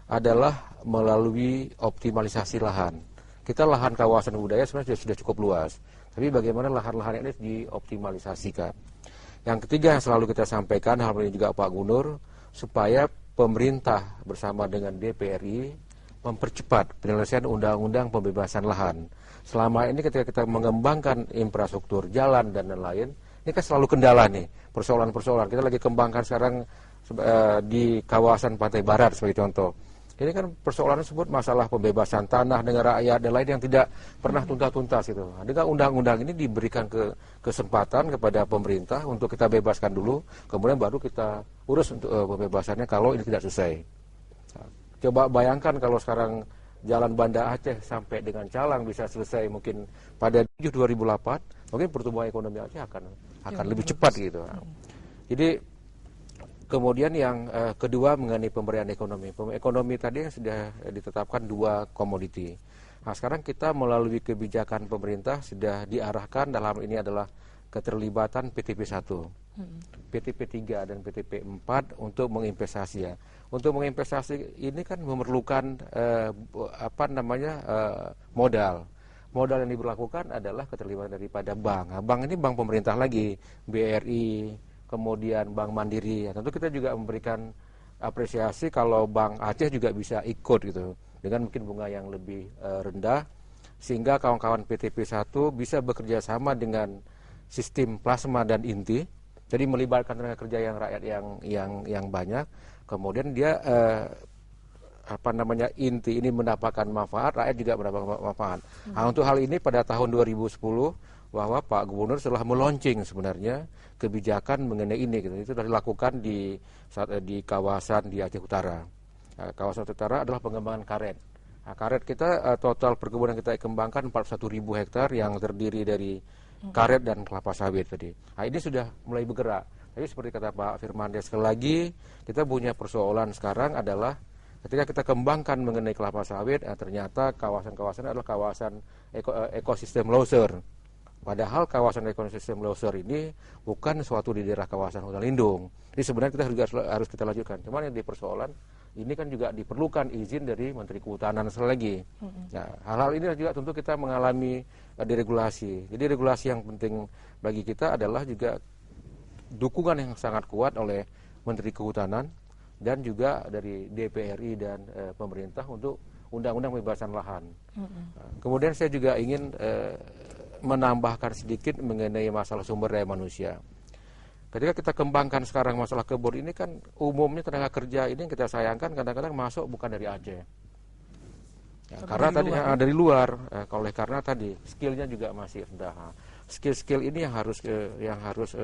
adalah melalui optimalisasi lahan. Kita lahan kawasan budaya sebenarnya sudah cukup luas. Tapi bagaimana lahan-lahan ini dioptimalisasikan. Yang ketiga yang selalu kita sampaikan, hal ini juga Pak Gubernur, supaya pemerintah bersama dengan DPRI mempercepat penyelesaian undang-undang pembebasan lahan. Selama ini ketika kita mengembangkan infrastruktur jalan dan lain-lain, ini kan selalu kendala nih, persoalan-persoalan. Kita lagi kembangkan sekarang di kawasan Pantai Barat sebagai contoh. Ini kan persoalan tersebut masalah pembebasan tanah dengan rakyat dan lain yang tidak pernah tuntas-tuntas itu. Dengan undang-undang ini diberikan kesempatan kepada pemerintah untuk kita bebaskan dulu, kemudian baru kita urus untuk pembebasannya kalau ini tidak selesai. Nah, coba bayangkan kalau sekarang jalan Banda Aceh sampai dengan Calang bisa selesai mungkin pada 2008, mungkin pertumbuhan ekonomi Aceh akan lebih cepat gitu. Jadi kemudian yang kedua mengenai pemberdayaan ekonomi. Ekonomi tadi yang sudah ditetapkan 2 komoditi. Nah, sekarang kita melalui kebijakan pemerintah sudah diarahkan dalam ini adalah keterlibatan PTP1, PTP3 dan PTP4 untuk menginvestasi ya. Untuk menginvestasi ini kan memerlukan modal. Modal yang diberlakukan adalah keterlibatan daripada bank. Nah, bank ini bank pemerintah lagi, BRI, kemudian Bank Mandiri. Ya, tentu kita juga memberikan apresiasi kalau Bank Aceh juga bisa ikut gitu dengan mungkin bunga yang lebih rendah sehingga kawan-kawan PTP1 bisa bekerja sama dengan sistem plasma dan inti. Jadi melibatkan tenaga kerja yang rakyat yang banyak. Kemudian dia inti ini mendapatkan manfaat, rakyat juga mendapatkan manfaat. Nah, untuk hal ini pada tahun 2010 bahwa Pak Gubernur telah meluncing sebenarnya kebijakan mengenai ini gitu. Itu sudah dilakukan di kawasan di Aceh Utara. Nah, kawasan utara adalah pengembangan karet. Nah, karet kita total perkebunan kita kembangkan 41.000 hektar yang terdiri dari karet dan kelapa sawit tadi. Nah, ini sudah mulai bergerak. Tapi seperti kata Pak Firmandia sekali lagi, kita punya persoalan sekarang adalah ketika kita kembangkan mengenai kelapa sawit, ternyata kawasan-kawasan adalah kawasan ekosistem leuser. Padahal kawasan ekosistem leuser ini bukan suatu di daerah kawasan hutan lindung. Jadi sebenarnya kita juga harus kita lanjutkan. Cuman yang di persoalan ini kan juga diperlukan izin dari Menteri Kehutanan sekali lagi. Nah, hal-hal ini juga tentu kita mengalami deregulasi. Jadi regulasi yang penting bagi kita adalah juga dukungan yang sangat kuat oleh Menteri Kehutanan dan juga dari DPRI dan pemerintah untuk undang-undang pembebasan lahan. Nah, kemudian saya juga ingin menambahkan sedikit mengenai masalah sumber daya manusia. Ketika kita kembangkan sekarang masalah kebun ini kan umumnya tenaga kerja ini yang kita sayangkan kadang-kadang masuk bukan dari Aceh. Ya, karena tadi dari luar, oleh karena tadi skillnya juga masih rendah. Skill-skill ini yang harus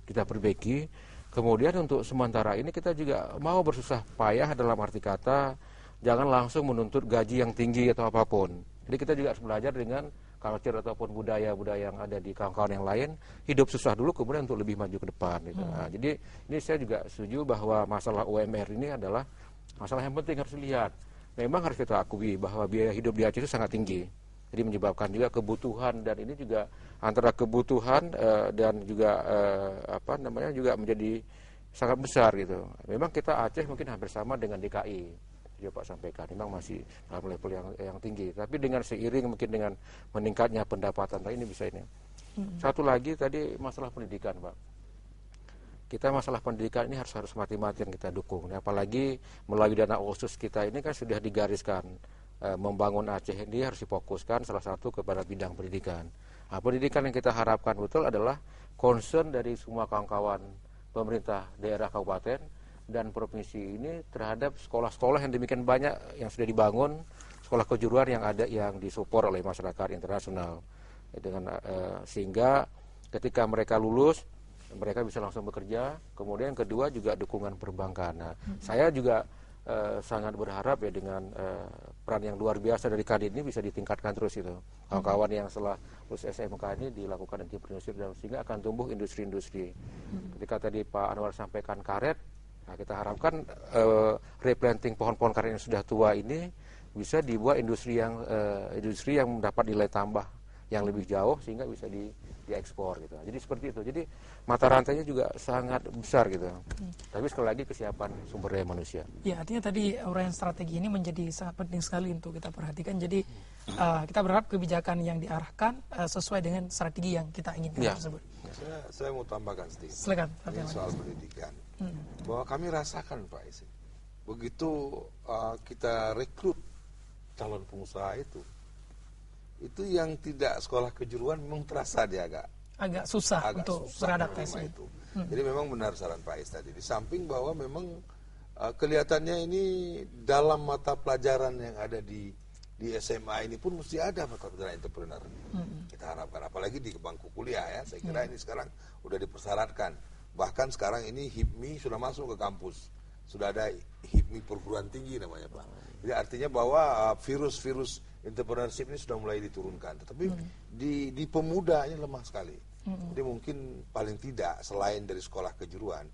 kita perbaiki. Kemudian untuk sementara ini kita juga mau bersusah payah dalam arti kata jangan langsung menuntut gaji yang tinggi atau apapun. Jadi kita juga harus belajar dengan culture ataupun budaya-budaya yang ada di kawan-kawan yang lain, hidup susah dulu kemudian untuk lebih maju ke depan gitu. Nah, jadi ini saya juga setuju bahwa masalah UMR ini adalah Masalah yang penting harus dilihat. Memang harus kita akui bahwa biaya hidup di Aceh itu sangat tinggi. Jadi menyebabkan juga kebutuhan, dan ini juga antara kebutuhan dan juga juga menjadi sangat besar gitu. Memang kita Aceh mungkin hampir sama dengan DKI. Ya Pak sampaikan, memang masih dalam level yang tinggi. Tapi dengan seiring mungkin dengan meningkatnya pendapatan, ini bisa ini. Satu lagi tadi masalah pendidikan, Pak. Kita masalah pendidikan ini harus mati-matian kita dukung. Apalagi melalui dana OSUS kita ini kan sudah digariskan membangun Aceh ini harus difokuskan salah satu kepada bidang pendidikan. Nah, pendidikan yang kita harapkan betul adalah concern dari semua kawan-kawan pemerintah daerah kabupaten dan provinsi ini terhadap sekolah-sekolah yang demikian banyak yang sudah dibangun, sekolah kejuruan yang ada yang disupport oleh masyarakat internasional, dengan sehingga ketika mereka lulus mereka bisa langsung bekerja. Kemudian kedua juga dukungan perbankan. Nah, saya juga sangat berharap ya dengan peran yang luar biasa dari Kadin ini bisa ditingkatkan terus itu. Kawan-kawan yang setelah lulus SMK ini dilakukan entrepreneurship dan sehingga akan tumbuh industri-industri. Ketika tadi Pak Anwar sampaikan karet, nah kita harapkan replanting pohon-pohon karet yang sudah tua ini bisa dibuat industri yang mendapat nilai tambah yang lebih jauh sehingga bisa diekspor gitu. Jadi seperti itu. Jadi mata rantainya juga sangat besar gitu. Tapi sekali lagi kesiapan sumber daya manusia. Ya, artinya tadi uraian strategi ini menjadi sangat penting sekali untuk kita perhatikan. Jadi kita berharap kebijakan yang diarahkan sesuai dengan strategi yang kita inginkan tersebut. Saya mau tambahkan sedikit. Silakan. Ini soal pendidikan. Bahwa kami rasakan Pak Isi, begitu kita rekrut calon pengusaha itu yang tidak sekolah kejuruan memang terasa dia agak susah untuk beradaptasi itu. Jadi memang benar saran Pak Is tadi. Di samping bahwa memang kelihatannya ini dalam mata pelajaran yang ada di SMA ini pun mesti ada mata pelajaran entrepreneur. Kita harapkan, apalagi di bangku kuliah ya. Saya kira ini sekarang udah dipersyaratkan. Bahkan sekarang ini HIPMI sudah masuk ke kampus. Sudah ada HIPMI perguruan tinggi namanya Pak. Jadi artinya bahwa virus-virus entrepreneurship ini sudah mulai diturunkan, tetapi di pemuda ini lemah sekali. Jadi mungkin paling tidak selain dari sekolah kejuruan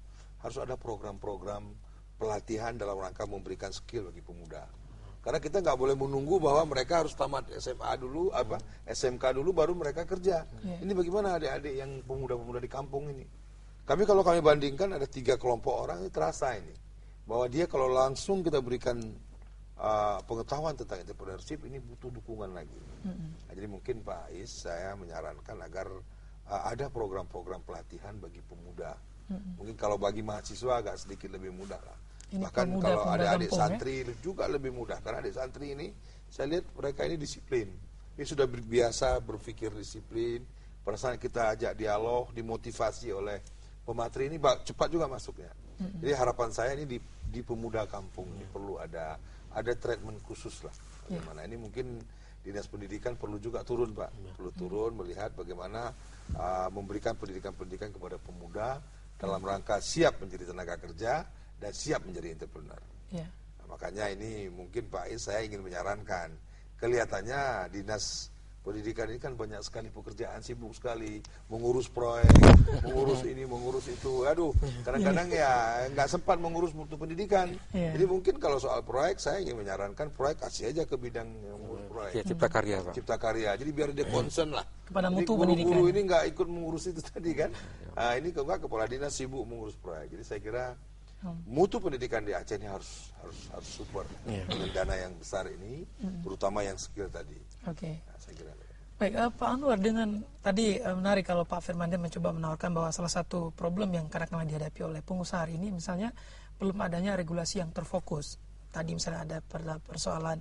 harus ada program-program pelatihan dalam rangka memberikan skill bagi pemuda. Karena kita nggak boleh menunggu bahwa mereka harus tamat SMA dulu, SMK dulu baru mereka kerja. Ini bagaimana adik-adik yang pemuda-pemuda di kampung ini? Kalau kami bandingkan ada 3 kelompok orang ini terasa ini bahwa dia kalau langsung kita berikan pengetahuan tentang entrepreneurship ini butuh dukungan lagi. Nah, jadi mungkin Pak Is saya menyarankan agar ada program-program pelatihan bagi pemuda. Mungkin kalau bagi mahasiswa agak sedikit lebih mudah lah. Ini bahkan pemuda, kalau ada adik kampung, santri juga lebih mudah karena adik santri ini saya lihat mereka ini disiplin. Ini sudah biasa berpikir disiplin. Pada saat kita ajak dialog, dimotivasi oleh pemateri ini cepat juga masuknya. Jadi harapan saya ini di pemuda kampung ini perlu ada treatment khusus lah. Bagaimana ini mungkin Dinas Pendidikan perlu juga turun Pak, perlu turun melihat bagaimana memberikan pendidikan-pendidikan kepada pemuda dalam rangka siap menjadi tenaga kerja dan siap menjadi entrepreneur. Nah, makanya ini mungkin Pak Is saya ingin menyarankan, kelihatannya Dinas Pendidikan ini kan banyak sekali pekerjaan, sibuk sekali mengurus proyek, mengurus ini, mengurus itu. Aduh, kadang-kadang ya nggak sempat mengurus mutu pendidikan. Jadi mungkin kalau soal proyek, saya ingin menyarankan proyek kasih aja ke bidang yang mengurus proyek. Ya, cipta karya, Pak. Cipta karya. Jadi biar dia concern lah. Kepada mutu pendidikan. Guru-guru pendidikan. ini nggak ikut mengurus itu tadi kan. Ini kepala dinas sibuk mengurus proyek. Jadi saya kira mutu pendidikan di Aceh ini harus support dengan dana yang besar ini, terutama yang skill tadi. Saya kira. Baik, Pak Anwar, dengan tadi menarik kalau Pak Firmansyah mencoba menawarkan bahwa salah satu problem yang kadang-kadang dihadapi oleh pengusaha hari ini misalnya belum adanya regulasi yang terfokus. Tadi misalnya ada persoalan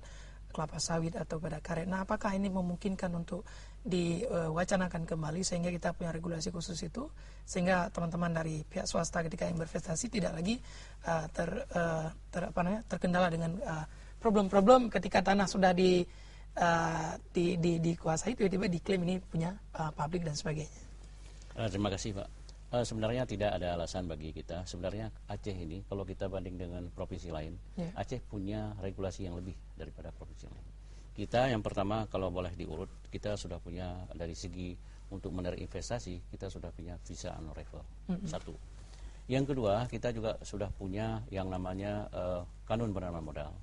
kelapa sawit atau pada karet. Nah, apakah ini memungkinkan untuk diwacanakan kembali sehingga kita punya regulasi khusus itu sehingga teman-teman dari pihak swasta ketika yang berinvestasi tidak lagi terkendala dengan problem-problem ketika tanah sudah dikuasai tiba-tiba diklaim ini punya publik dan sebagainya. Terima kasih Pak. Sebenarnya tidak ada alasan bagi kita. Sebenarnya Aceh ini kalau kita banding dengan provinsi lain, Aceh punya regulasi yang lebih daripada provinsi lain. Kita yang pertama kalau boleh diurut, kita sudah punya dari segi untuk menarik investasi, kita sudah punya visa on arrival. Satu. Yang kedua, kita juga sudah punya yang namanya kanun penanaman modal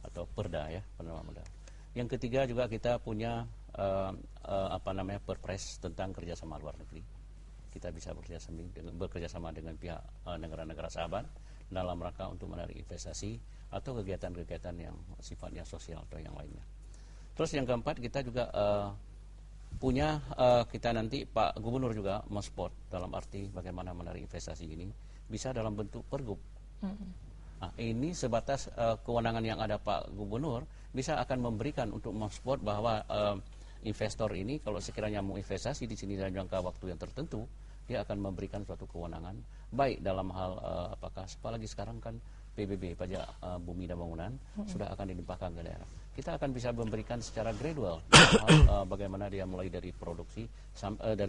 atau perda ya, penanaman modal. Yang ketiga juga kita punya perpres tentang kerjasama luar negeri. Kita bisa bekerja sama dengan pihak negara-negara sahabat dalam rangka untuk menarik investasi atau kegiatan-kegiatan yang sifatnya sosial atau yang lainnya. Terus yang keempat, kita juga punya kita nanti Pak Gubernur juga mensupport dalam arti bagaimana menarik investasi ini bisa dalam bentuk pergub. Nah, ini sebatas kewenangan yang ada Pak Gubernur bisa akan memberikan untuk mensupport bahwa investor ini kalau sekiranya mau investasi di sini dalam jangka waktu yang tertentu, dia akan memberikan suatu kewenangan baik dalam hal apalagi sekarang kan PBB pajak bumi dan bangunan sudah akan dilimpahkan ke daerah. Kita akan bisa memberikan secara gradual bagaimana dia mulai dari produksi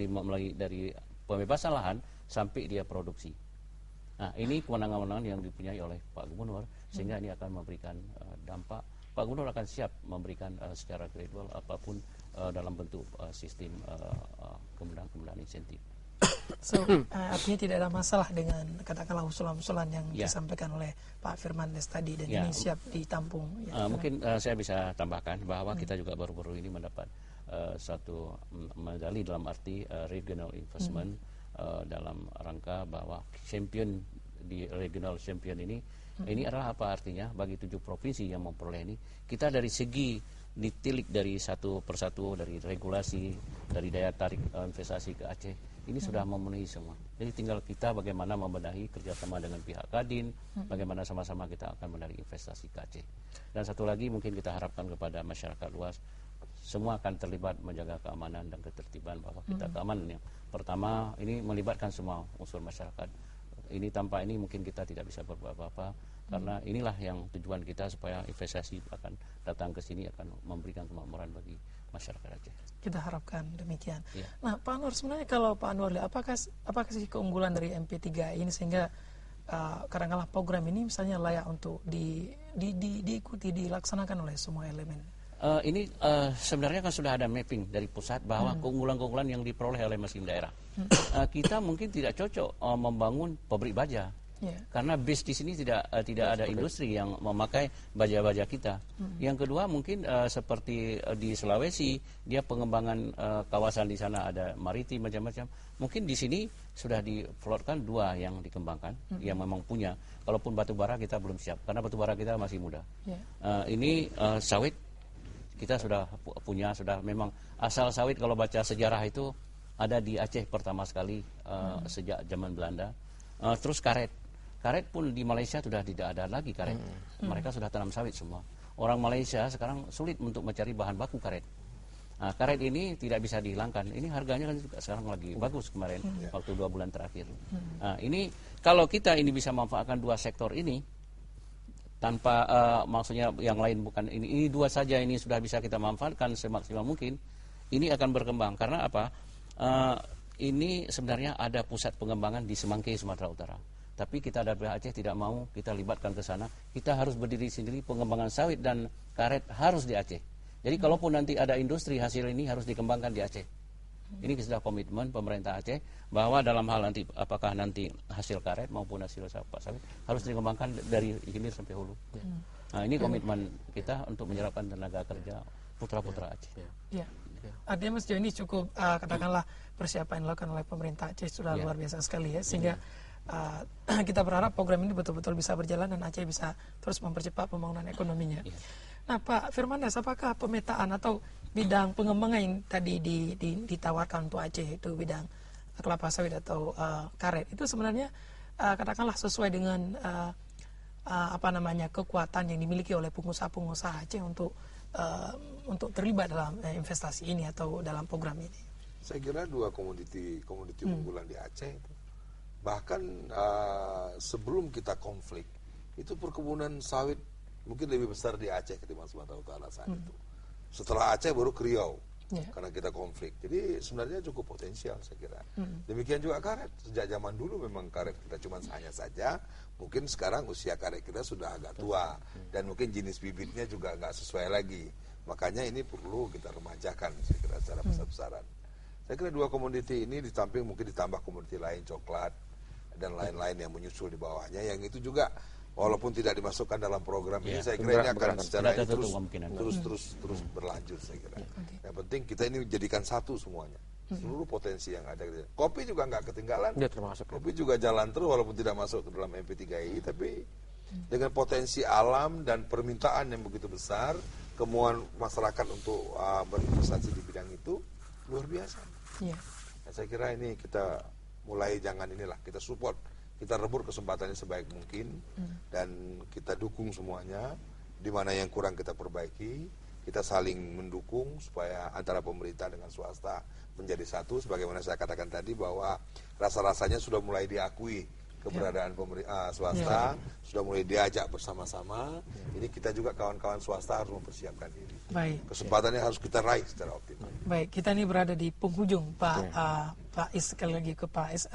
mulai dari pembebasan lahan sampai dia produksi. Nah, ini kewenangan-kewenangan yang dipunyai oleh Pak Gubernur sehingga ini akan memberikan dampak. Pak Gubernur akan siap memberikan secara gradual apapun dalam bentuk sistem kemudahan insentif. So, artinya tidak ada masalah dengan katakanlah usulan-usulan yang disampaikan oleh Pak Firmandes tadi dan ini siap ditampung. Mungkin saya bisa tambahkan bahwa kita juga baru-baru ini mendapat satu medali dalam arti regional investment dalam rangka bahwa champion di regional champion ini adalah apa artinya bagi 7 provinsi yang memperoleh ini. Kita dari segi ditilik dari satu persatu, dari regulasi, dari daya tarik investasi ke Aceh, ini sudah memenuhi semua. Jadi tinggal kita bagaimana membenahi kerjasama dengan pihak Kadin, bagaimana sama-sama kita akan menarik investasi ke Aceh. Dan satu lagi mungkin kita harapkan kepada masyarakat luas, semua akan terlibat menjaga keamanan dan ketertiban bahwa kita keamanan yang pertama ini melibatkan semua unsur masyarakat. Ini tanpa ini mungkin kita tidak bisa berbuat apa-apa karena inilah yang tujuan kita supaya investasi akan datang ke sini akan memberikan kemakmuran bagi masyarakat Aceh. Kita harapkan demikian. Ya. Nah, Pak Anwar, sebenarnya kalau Pak Anwar, apakah sih keunggulan dari MP3 ini sehingga kadang-kadang program ini misalnya layak untuk diikuti, dilaksanakan oleh semua elemen? Ini sebenarnya kan sudah ada mapping dari pusat bahwa keunggulan-keunggulan yang diperoleh oleh masing daerah. Kita mungkin tidak cocok membangun pabrik baja. Karena base di sini tidak ada industri yang memakai baja-baja kita. Yang kedua mungkin seperti di Sulawesi, dia pengembangan kawasan di sana ada maritim macam-macam. Mungkin di sini sudah diflotkan 2 yang dikembangkan, yang memang punya. Kalaupun batu bara kita belum siap, karena batu bara kita masih muda. Ini sawit kita sudah punya, sudah memang asal sawit kalau baca sejarah itu ada di Aceh pertama sekali sejak zaman Belanda. Terus karet pun di Malaysia sudah tidak ada lagi karet. Mereka sudah tanam sawit semua. Orang Malaysia sekarang sulit untuk mencari bahan baku karet. Nah, karet ini tidak bisa dihilangkan. Ini harganya kan juga sekarang lagi bagus kemarin waktu 2 bulan terakhir. Nah, ini kalau kita ini bisa memanfaatkan 2 sektor ini tanpa maksudnya yang lain bukan ini 2 saja ini sudah bisa kita manfaatkan semaksimal mungkin. Ini akan berkembang karena apa? Ini sebenarnya ada pusat pengembangan di Semangke, Sumatera Utara. Tapi kita dari Aceh tidak mau kita libatkan ke sana. Kita harus berdiri sendiri, pengembangan sawit dan karet harus di Aceh. Jadi kalaupun nanti ada industri hasil ini harus dikembangkan di Aceh. Ini sudah komitmen pemerintah Aceh bahwa dalam hal nanti apakah nanti hasil karet maupun hasil sawit harus dikembangkan dari hilir sampai hulu. Nah, ini komitmen kita untuk menyerapkan tenaga kerja putra-putra Aceh. Ya. Artinya sejauh ini cukup katakanlah persiapan yang dilakukan oleh pemerintah Aceh sudah luar biasa sekali ya, sehingga kita berharap program ini betul-betul bisa berjalan dan Aceh bisa terus mempercepat pembangunan ekonominya. Nah, Pak Firmandes, apakah pemetaan atau bidang pengembangan yang tadi ditawarkan untuk Aceh itu bidang kelapa sawit atau karet itu sebenarnya katakanlah sesuai dengan kekuatan yang dimiliki oleh pengusaha-pengusaha Aceh untuk terlibat dalam investasi ini atau dalam program ini? Saya kira 2 komoditi unggulan di Aceh itu. Bahkan sebelum kita konflik itu perkebunan sawit mungkin lebih besar di Aceh ketimbang Sumatera Utara saat itu. Setelah Aceh baru ke Riau karena kita konflik. Jadi sebenarnya cukup potensial saya kira. Demikian juga karet. Sejak zaman dulu memang karet kita cuma hanya saja. Mungkin sekarang usia karet kita sudah agak tua dan mungkin jenis bibitnya juga nggak sesuai lagi. Makanya ini perlu kita remajakan saya kira secara besar-besaran. Saya kira 2 komoditi ini di samping mungkin ditambah komoditi lain, coklat dan lain-lain yang menyusul di bawahnya, yang itu juga walaupun tidak dimasukkan dalam program ini, saya kira ini akan secara ini terus berlanjut, saya kira. Yang penting kita ini jadikan satu semuanya, seluruh potensi yang ada. Kopi juga nggak ketinggalan, kopi juga jalan terus walaupun tidak masuk ke dalam MP3I, tapi dengan potensi alam dan permintaan yang begitu besar, kemauan masyarakat untuk berinvestasi di bidang itu luar biasa. Nah, saya kira ini kita mulai kita support, kita rebut kesempatannya sebaik mungkin, dan kita dukung semuanya. Di mana yang kurang kita perbaiki, kita saling mendukung supaya antara pemerintah dengan swasta menjadi satu. Sebagaimana saya katakan tadi bahwa rasa-rasanya sudah mulai diakui keberadaan swasta, sudah mulai diajak bersama-sama. Ini kita juga kawan-kawan swasta harus mempersiapkan diri. Kesempatannya harus kita raih secara optimal. Baik, kita ini berada di penghujung, Pak Is, sekali lagi ke Pak Is.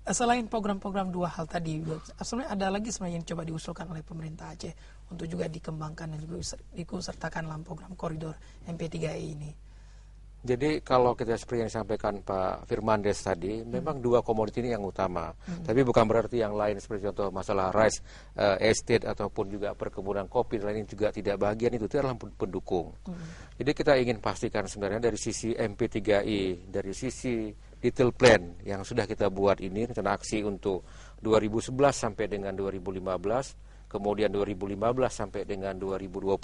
Selain program-program dua hal tadi, sebenarnya ada lagi sebenarnya yang coba diusulkan oleh pemerintah Aceh untuk juga dikembangkan dan juga diikutsertakan dalam program koridor MP3I ini. Jadi kalau kita seperti yang disampaikan Pak Firmandes tadi, memang dua komoditi ini yang utama. Tapi bukan berarti yang lain seperti contoh masalah rice estate ataupun juga perkebunan kopi dan lain juga tidak bagian itu adalah pendukung. Jadi kita ingin pastikan sebenarnya dari sisi MP3I, dari sisi detail plan yang sudah kita buat ini, rencana aksi untuk 2011 sampai dengan 2015, kemudian 2015 sampai dengan 2020,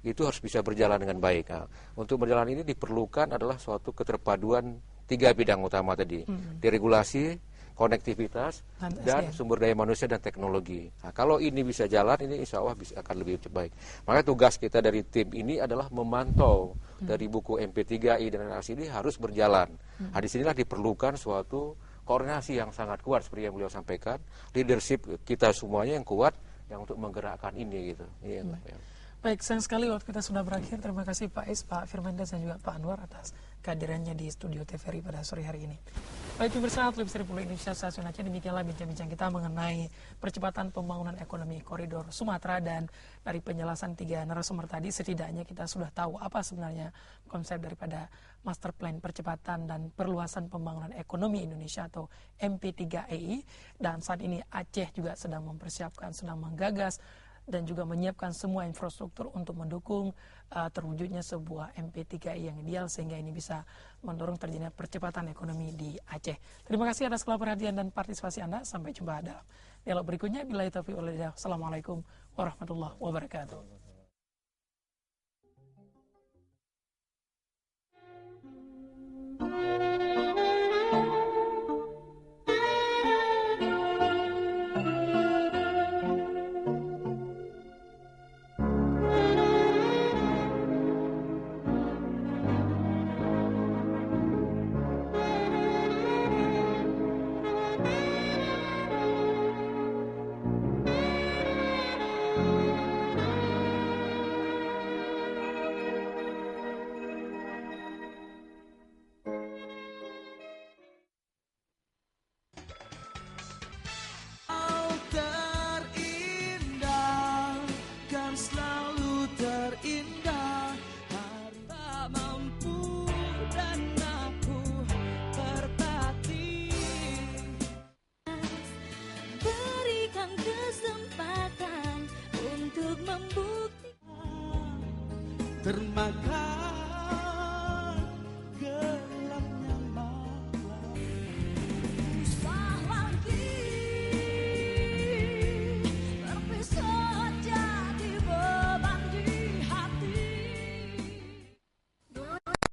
itu harus bisa berjalan dengan baik. Nah, untuk berjalan ini diperlukan adalah suatu keterpaduan 3 bidang utama tadi, deregulasi, konektivitas, dan sumber daya manusia dan teknologi. Nah, kalau ini bisa jalan, ini insya Allah akan lebih baik. Maka tugas kita dari tim ini adalah memantau dari buku MP3I dan NRC ini harus berjalan. Nah, disinilah diperlukan suatu koordinasi yang sangat kuat seperti yang beliau sampaikan, leadership kita semuanya yang kuat yang untuk menggerakkan ini gitu. Baik, sayang sekali waktu kita sudah berakhir. Terima kasih Pak Is, Pak Firmandes dan juga Pak Anwar atas kehadirannya di studio TVRI pada sore hari ini. Baik, pemirsa Televisi Republik Indonesia Stasiun Aceh, demikianlah bincang-bincang kita mengenai percepatan pembangunan ekonomi koridor Sumatera, dan dari penjelasan 3 narasumber tadi setidaknya kita sudah tahu apa sebenarnya konsep daripada Master Plan Percepatan dan Perluasan Pembangunan Ekonomi Indonesia atau MP3I, dan saat ini Aceh juga sedang mempersiapkan, sedang menggagas dan juga menyiapkan semua infrastruktur untuk mendukung terwujudnya sebuah MP3I yang ideal, sehingga ini bisa mendorong terjadinya percepatan ekonomi di Aceh. Terima kasih atas perhatian dan partisipasi Anda. Sampai jumpa dalam dialog berikutnya. Billahi taufiq wal hidayah. Assalamualaikum warahmatullahi wabarakatuh. Termakan